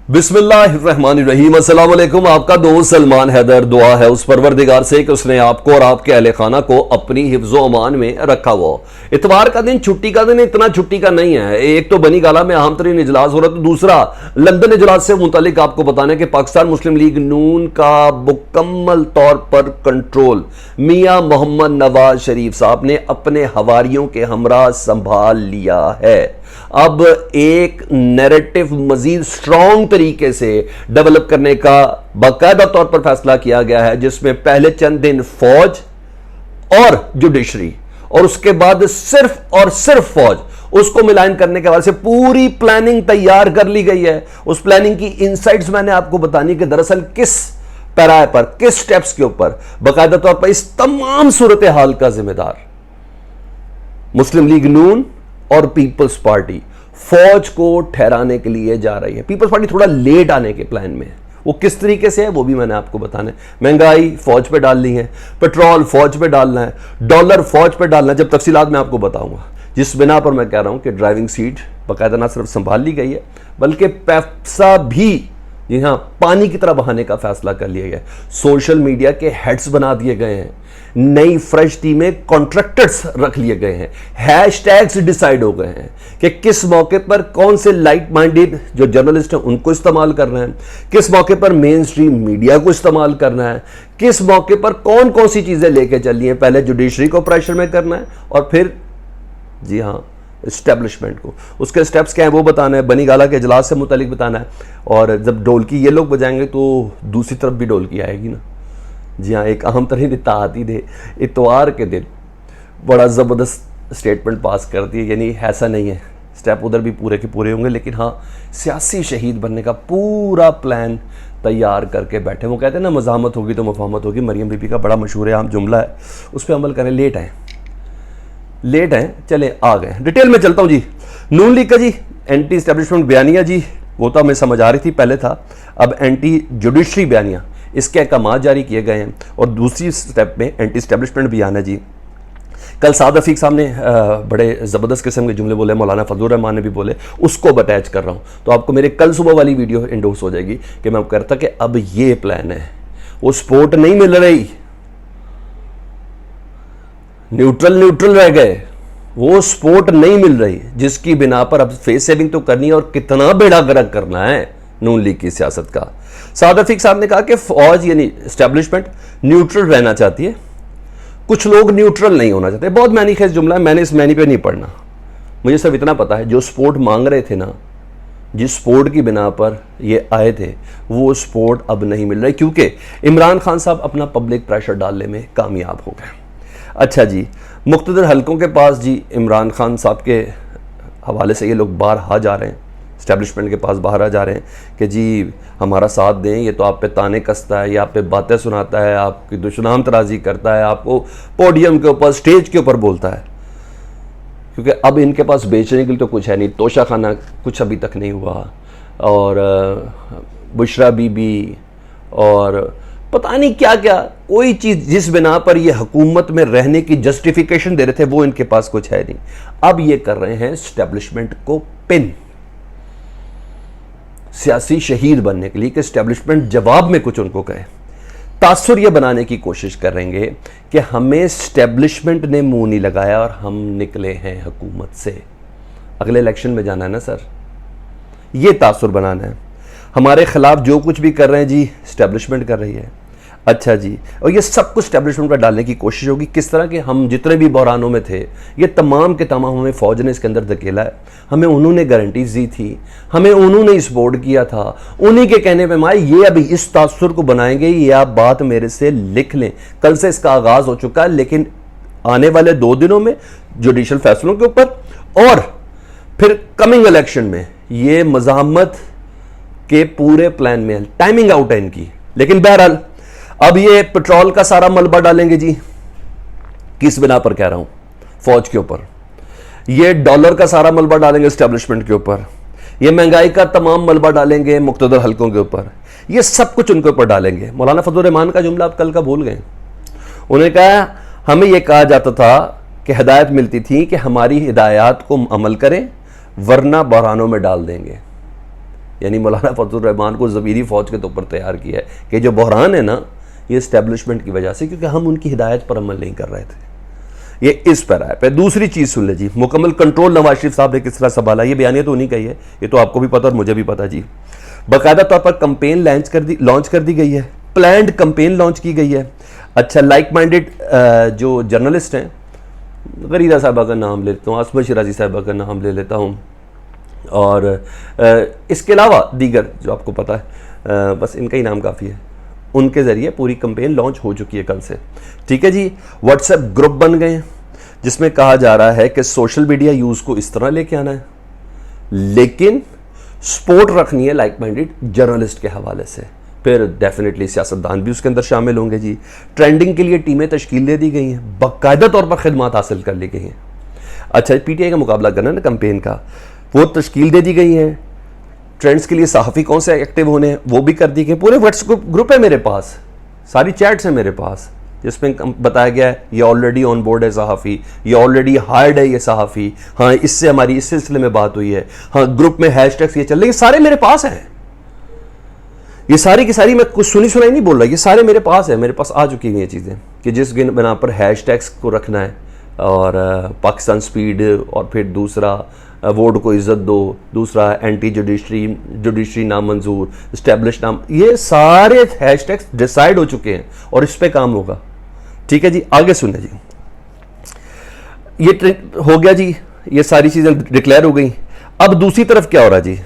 बिस्मिल्लाहिर्रहमानिर्रहीम। अस्सलाम वालेकुम। आपका दोस्त सलमान हैदर। दुआ है उस परवरदिगार से कि उसने आपको और आपके अहले खाना को अपनी हिफ्ज़ो अमान में रखा हुआ। इतवार का दिन छुट्टी का दिन इतना छुट्टी का नहीं है। एक तो बनी गाला में अहम तरीन इजलास हो रहा है, तो दूसरा लंदन इजलास से मुतालिक आपको बताने कि पाकिस्तान मुस्लिम लीग नून का मुकम्मल तौर पर कंट्रोल मियां मोहम्मद नवाज शरीफ साहब ने अपने हवारियों के हमरा संभाल लिया है। अब एक नैरेटिव मजीद स्ट्रॉन्ग तरीके से डेवलप करने का बाकायदा तौर पर फैसला किया गया है, जिसमें पहले चंद दिन फौज और जुडिशरी और उसके बाद सिर्फ और सिर्फ फौज, उसको मिलान करने के बाद से पूरी प्लानिंग तैयार कर ली गई है। उस प्लानिंग की इनसाइट्स मैंने आपको बतानी कि दरअसल किस पैराए पर, किस स्टेप्स के ऊपर बाकायदा तौर पर इस तमाम सूरत हाल का जिम्मेदार मुस्लिम लीग नून और पीपल्स पार्टी फौज को ठहराने के लिए जा रही है। पीपल्स पार्टी थोड़ा लेट आने के प्लान में है, वो किस तरीके से है वो भी मैंने आपको बताना है। महंगाई फौज पे डालनी है, पेट्रोल फौज पे डालना है, डॉलर फौज पे डालना है। जब तफसीलात मैं आपको बताऊंगा, जिस बिना पर मैं कह रहा हूं कि ड्राइविंग सीट बाकायदा ना सिर्फ संभाल ली गई है बल्कि पैसा भी यहां पानी की तरह बहाने का फैसला कर लिया गया। सोशल मीडिया के हेड्स बना दिए गए हैं, नई फ्रेश टीमें कॉन्ट्रैक्टर्स रख लिए गए हैं, हैशटैग्स डिसाइड हो गए हैं कि किस मौके पर कौन से लाइट माइंडेड जो जर्नलिस्ट हैं उनको इस्तेमाल करना है, किस मौके पर मेन स्ट्रीम मीडिया को इस्तेमाल करना है, किस मौके पर कौन कौन सी चीजें लेके चलनी है। पहले जुडिशरी को प्रेशर में करना है और फिर जी हां इस्टेब्लिशमेंट को। उसके स्टेप्स क्या है वो बताना है, बनी गाला के इजलास से मुतालिक बताना है। और जब ढोलकी ये लोग बजाएंगे तो दूसरी तरफ भी ढोलकी आएगी ना। जी हाँ, एक अहम तरीन इत्तेहादी ने इतवार के दिन बड़ा ज़बरदस्त स्टेटमेंट पास कर दी। यानी ऐसा नहीं है, स्टेप उधर भी पूरे के पूरे होंगे, लेकिन हाँ सियासी शहीद बनने का पूरा प्लान तैयार करके बैठे। वो कहते हैं ना, मज़ामत होगी तो मुफाहमत होगी। मरियम बीबी का बड़ा मशहूर आम जुमला है, उस पर अमल करें। लेट हैं, चले आ गए। डिटेल में चलता हूँ जी। नून लीग का जी एंटी एस्टेब्लिशमेंट बयानिया जी, वो तो हमें समझ आ रही थी पहले था, अब एंटी जुडिशरी बयानिया, इसके अहकाम जारी किए गए हैं। और दूसरी स्टेप में एंटी एस्टेब्लिशमेंट बयान है जी। कल साद रफीक साहब ने बड़े ज़बरदस्त किस्म के जुमले बोले, मौलाना फजलुर रहमान ने भी बोले, उसको अटैच कर रहा हूँ। तो आपको मेरे कल सुबह वाली वीडियो इंडोर्स हो जाएगी कि मैं कह रहा था कि अब ये प्लान है, वो सपोर्ट नहीं मिल रही, न्यूट्रल रह गए, वो सपोर्ट नहीं मिल रही, जिसकी बिना पर अब फेस सेविंग तो करनी है और कितना बेड़ा गर्क करना है नून लीग की सियासत का। साद रफीक साहब ने कहा कि फौज यानी एस्टेब्लिशमेंट न्यूट्रल रहना चाहती है, कुछ लोग न्यूट्रल नहीं होना चाहते। बहुत मैनी खेस जुमला है, मैंने इस मैनी पे नहीं पढ़ना। मुझे सिर्फ इतना पता है, जो सपोर्ट मांग रहे थे ना, जिस सपोर्ट की बिना पर ये आए थे, वो सपोर्ट अब नहीं मिल रही, क्योंकि इमरान खान साहब अपना पब्लिक प्रेशर डालने में कामयाब हो गए। अच्छा जी, मुख्तलिफ हलकों के पास जी इमरान खान साहब के हवाले से ये लोग बाहर आ जा रहे हैं, इस्टेब्लिशमेंट के पास बाहर आ जा रहे हैं कि जी हमारा साथ दें, ये तो आप पे ताने कसता है, ये आप पे बातें सुनाता है, आपकी दुश्मनाम तराजी करता है, आपको पोडियम के ऊपर स्टेज के ऊपर बोलता है। क्योंकि अब इनके पास बेचने के लिए तो कुछ है नहीं, तोशा खाना कुछ अभी तक नहीं हुआ, और बुशरा बीबी और पता नहीं क्या क्या, कोई चीज़ जिस बिना पर ये हुकूमत में रहने की जस्टिफिकेशन दे रहे थे वो इनके पास कुछ है नहीं। अब ये कर रहे हैं एस्टेब्लिशमेंट को पिन, सियासी शहीद बनने के लिए कि एस्टेब्लिशमेंट जवाब में कुछ उनको कहे। तासुर ये बनाने की कोशिश करेंगे कि हमें एस्टेब्लिशमेंट ने मुंह नहीं लगाया और हम निकले हैं हुकूमत से। अगले इलेक्शन में जाना है ना सर, ये तासुर बनाना है। हमारे खिलाफ जो कुछ भी कर रहे हैं जी एस्टेब्लिशमेंट कर रही है। अच्छा जी, और ये सब कुछ एस्टेब्लिशमेंट पर डालने की कोशिश होगी। किस तरह के हम जितने भी बहरानों में थे, ये तमाम के तमाम हमें फ़ौज ने इसके अंदर धकेला है, हमें उन्होंने गारंटीज दी थी, हमें उन्होंने सपोर्ट किया था, उन्हीं के कहने पे माए ये अभी इस तासुर को बनाएंगे। ये आप बात मेरे से लिख लें, कल से इसका आगाज़ हो चुका है, लेकिन आने वाले 2 दिनों में जुडिशल फैसलों के ऊपर और फिर कमिंग इलेक्शन में ये मज़ामत के पूरे प्लान में टाइमिंग आउट है इनकी। लेकिन बहरहाल अब ये पेट्रोल का सारा मलबा डालेंगे जी, किस बिना पर कह रहा हूं, फौज के ऊपर। ये डॉलर का सारा मलबा डालेंगे एस्टेब्लिशमेंट के ऊपर, ये महंगाई का तमाम मलबा डालेंगे मुख्तलिफ हलकों के ऊपर, ये सब कुछ उनके ऊपर डालेंगे। मौलाना फजलुर रहमान का जुमला आप कल का भूल गए। उन्होंने कहा हमें यह कहा जाता था कि हिदायत मिलती थी कि हमारी हिदायत को अमल करें वरना बहरानों में डाल देंगे। यानी मौलाना फजलुर रहमान को ज़मीरी फ़ौज के तौर पर तैयार किया है कि जो बहरान है ना, ये इस्टेब्लिशमेंट की वजह से, क्योंकि हम उनकी हिदायत पर अमल नहीं कर रहे थे। ये इस पर आया। दूसरी चीज़ सुन ले जी, मुकम्मल कंट्रोल नवाज शरीफ साहब ने किस तरह संभाला। ये बयानिया तो उन्हीं का ही है, ये तो आपको भी पता और मुझे भी पता जी। बाकायदा तौर पर कंपेन लॉन्च कर दी गई है, प्लान्ड कंपेन लॉन्च की गई है। अच्छा, लाइक माइंडेड जो जर्नलिस्ट हैं, गरीदा साहबा का नाम ले लेता हूँ, आसमा शिराजी साहबा का नाम ले लेता हूँ, और इसके अलावा दीगर जो आपको पता है, बस इनका ही नाम काफ़ी है, उनके ज़रिए पूरी कंपेन लॉन्च हो चुकी है कल से। ठीक है जी। व्हाट्सएप ग्रुप बन गए हैं जिसमें कहा जा रहा है कि सोशल मीडिया यूज़ को इस तरह लेके आना है, लेकिन सपोर्ट रखनी है लाइक माइंडेड जर्नलिस्ट के हवाले से। फिर डेफिनेटली सियासतदान भी उसके अंदर शामिल होंगे जी। ट्रेंडिंग के लिए टीमें तश्कील दे दी गई हैं, बाकायदा तौर पर खिदमात हासिल कर ली गई हैं। अच्छा, पीटीआई का मुकाबला करना ना कंपेन का, वो तश्कील दे दी गई है। ट्रेंड्स के लिए सहाफ़ी कौन से एक्टिव होने हैं वो भी कर दी गई। पूरे व्हाट्सएप ग्रुप है मेरे पास, सारी चैट्स हैं मेरे पास, जिसमें बताया गया है ये ऑलरेडी ऑन बोर्ड है सहाफ़ी, ये ऑलरेडी हायर्ड है ये सहाफ़ी, हाँ इससे हमारी इस सिलसिले में बात हुई है, हाँ ग्रुप में हैशटैग्स ये चल रहे, ये सारे मेरे पास हैं। ये सारी की सारी, मैं कुछ सुनी सुनाई नहीं बोल रहा, ये सारे मेरे पास है, मेरे पास आ चुकी हुई हैं चीज़ें कि जिस बना पर हैशटैग्स को रखना है, और पाकिस्तान स्पीड, और फिर दूसरा वोट को इज्जत दो, दूसरा एंटी जुडिशरी नामंजूर, इस्टेब्लिश नाम, ये सारे हैशटैग्स डिसाइड हो चुके हैं और इस पे काम होगा। ठीक है जी, आगे सुने जी। ये हो गया जी, ये सारी चीज़ें डिक्लेयर हो गई। अब दूसरी तरफ क्या हो रहा जी,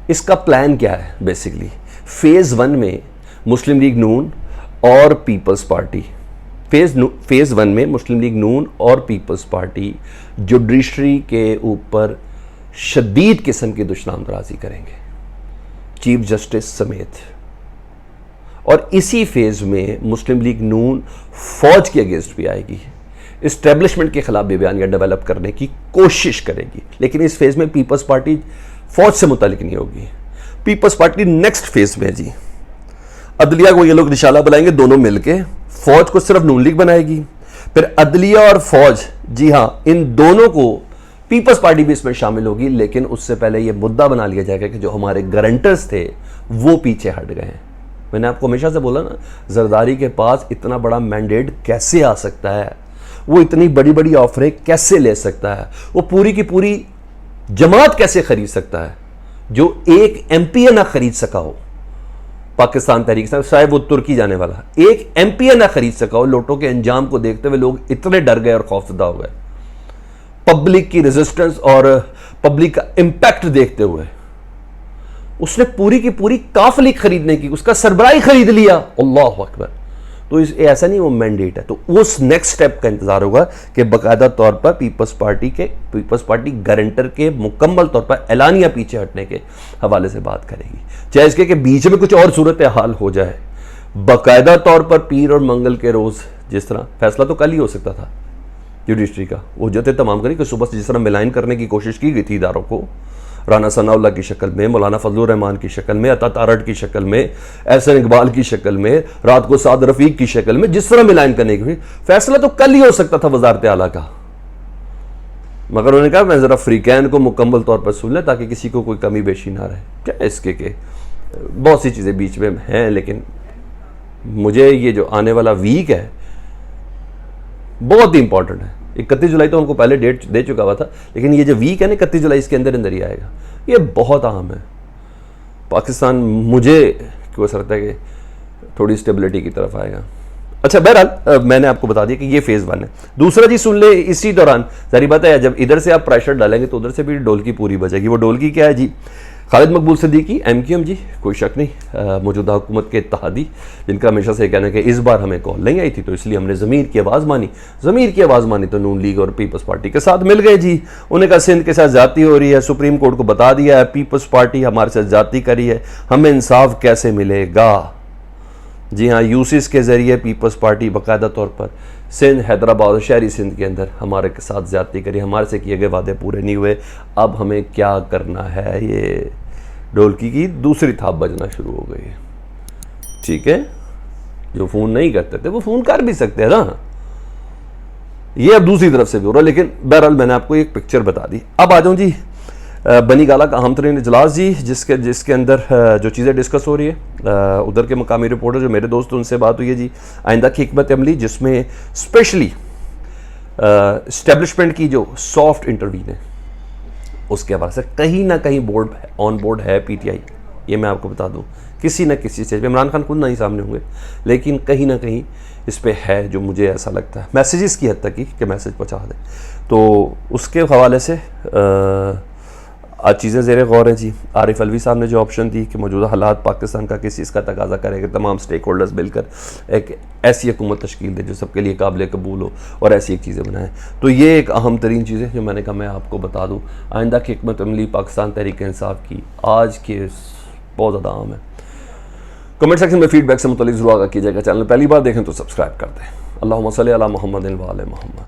इसका प्लान क्या है बेसिकली। फेज़ 1 में मुस्लिम लीग नून और पीपल्स पार्टी, फेज़ 1 में मुस्लिम लीग नून और पीपल्स पार्टी जुडिशरी के ऊपर शदीद किस्म की दुश्मनांदराजी करेंगे, चीफ जस्टिस समेत। और इसी फेज़ में मुस्लिम लीग नून फौज के अगेंस्ट भी आएगी, इस्टेब्लिशमेंट के खिलाफ भी बयानियां डेवलप करने की कोशिश करेगी। लेकिन इस फेज़ में पीपल्स पार्टी फौज से मुतालिक नहीं होगी। पीपल्स पार्टी नेक्स्ट फेज़ में जी, अदलिया को ये लोग निशाला बनाएंगे दोनों मिलके, फौज को सिर्फ नून लीग बनाएगी, फिर अदलिया और फौज, जी हाँ इन दोनों को पीपल्स पार्टी भी इसमें शामिल होगी। लेकिन उससे पहले यह मुद्दा बना लिया जाएगा कि जो हमारे गारंटर्स थे वो पीछे हट गए हैं। मैंने आपको हमेशा से बोला ना, जरदारी के पास इतना बड़ा मैंडेट कैसे आ सकता है, वो इतनी बड़ी बड़ी ऑफरें कैसे ले सकता है, वो पूरी की पूरी जमात कैसे खरीद सकता है जो एक एमपीए ना खरीद सका हो। पाकिस्तान तहरीक से शायद वो तुर्की जाने वाला, एक एमपीए ना खरीद सका हो। लोटों के अंजाम को देखते हुए लोग इतने डर गए और खौफजदा हो गए, पब्लिक की रेजिस्टेंस और पब्लिक का इंपैक्ट देखते हुए उसने पूरी की पूरी काफिली खरीदने की, उसका सरबराही खरीद लिया। अल्लाह अकबर। तो ऐसा नहीं वो मैंडेट है, तो उस नेक्स्ट स्टेप का इंतजार होगा कि बाकायदा तौर पर पीपल्स पार्टी गारंटर के मुकम्मल तौर पर एलानिया पीछे हटने के हवाले से बात करेगी, चाहे इसके कि बीच में कुछ और सूरत हाल हो जाए। बाकायदा तौर पर पीर और मंगल के रोज़, जिस तरह फैसला तो कल ही हो सकता था जुडिशरी का, वो जते तमाम करी कि सुबह से जिस तरह मिलान करने की कोशिश की गई थी इदारों को, राना सनाउल्लाह की शक्ल में, मौलाना फजलुर रहमान की शक्ल में, अता तारड़ की शक्ल में, एहसन इकबाल की शक्ल में, रात को साद रफीक की शक्ल में, जिस तरह मिलान करने की फैसला तो कल ही हो सकता था वजारत आला का, मगर उन्होंने कहा मैं ज़रा फ्रीकैन को मुकम्मल तौर पर सुन लें ताकि किसी को कोई कमी बेशी ना रहे। क्या इसके के बहुत सी चीज़ें बीच में हैं, लेकिन मुझे ये जो आने वाला वीक है बहुत ही इंपॉर्टेंट है। 31 जुलाई तो उनको पहले डेट दे चुका हुआ था, लेकिन ये जो वीक है ना 31 जुलाई, इसके अंदर अंदर ही आएगा। ये बहुत अहम है। पाकिस्तान मुझे क्यों ऐसा लगता है कि थोड़ी स्टेबिलिटी की तरफ आएगा। अच्छा, बहरहाल मैंने आपको बता दिया कि ये फेज़ 1 है। दूसरा जी सुन ले, इसी दौरान जारी बात है, जब इधर से आप प्रेशर डालेंगे तो उधर से भी डोल की पूरी बचेगी। वो डोल की क्या है जी, खालिद मकबूल सिद्दीकी MQM जी, कोई शक नहीं मौजूदा हुकूमत के इत्तेहादी, जिनका हमेशा से कहना है कि इस बार हमें कॉल नहीं आई थी तो इसलिए हमने ज़मीर की आवाज़ मानी। ज़मीर की आवाज़ मानी तो नून लीग और पीपल्स पार्टी के साथ मिल गए जी। उन्हें कहा सिंध के साथ ज्यादती हो रही है, सुप्रीम कोर्ट को बता दिया है पीपल्स पार्टी हमारे साथ ज्यादती करी है, हमें इंसाफ कैसे मिलेगा। जी हाँ, यूसिस के ज़रिए पीपल्स पार्टी बाकायदा तौर पर सिंध, हैदराबाद और शहरी सिंध के अंदर हमारे के साथ ज्यादती करी, हमारे से किए गए वादे पूरे नहीं हुए, अब हमें क्या करना है। ये ढोलकी की दूसरी थाप बजना शुरू हो गई है। ठीक है, जो फ़ोन नहीं करते थे वो फ़ोन कर भी सकते हैं ना, ये अब दूसरी तरफ से भी हो रहा है। लेकिन बहरहाल मैंने आपको एक पिक्चर बता दी। अब आ जाऊँ जी बनी गाला का अहम तरीन इजलास जी, जिसके अंदर जो चीज़ें डिस्कस हो रही है उधर के मकामी रिपोर्टर जो मेरे दोस्त उनसे बात हुई है जी आइंदा की हिकमत अमली, जिसमें स्पेशली इस्टेब्लिशमेंट की जो सॉफ्ट इंटरवीन है उसके हवाले से कहीं ना कहीं ऑन बोर्ड है पीटीआई। ये मैं आपको बता दूं, किसी न किसी स्टेज पे इमरान खान खुद नहीं सामने होंगे, लेकिन कहीं ना कहीं इस पे है, जो मुझे ऐसा लगता है मैसेजेस की हद तक ही कि मैसेज पहुंचा दे। तो उसके हवाले से आज चीज़ें ज़ेर गौर हैं जी। आरिफ अलवी साहब ने जो ऑप्शन दी कि मौजूदा हालात पाकिस्तान का किस चीज़ का तकाजा करेगा, तमाम स्टेक होल्डर्स मिलकर एक ऐसी हुकूमत तश्कील दे जो सबके लिए काबिल कबूल हो और ऐसी एक चीज़ें बनाएं, तो ये एक अहम तरीन चीज़ है जो मैंने कहा मैं आपको बता दूँ। आइंदा की हिकमत अमली पाकिस्तान तहरीक इंसाफ की आज के बहुत ज़्यादा आम है। कमेंट सेक्शन में फीडबैक से मुतल्लिक ज़रूर आगाह कीजिएगा। चैनल पहली बार देखें तो सब्सक्राइब कर दें। अल्लाहुम्मा सल्ली अला मुहम्मदिन व आले मुहम्मद।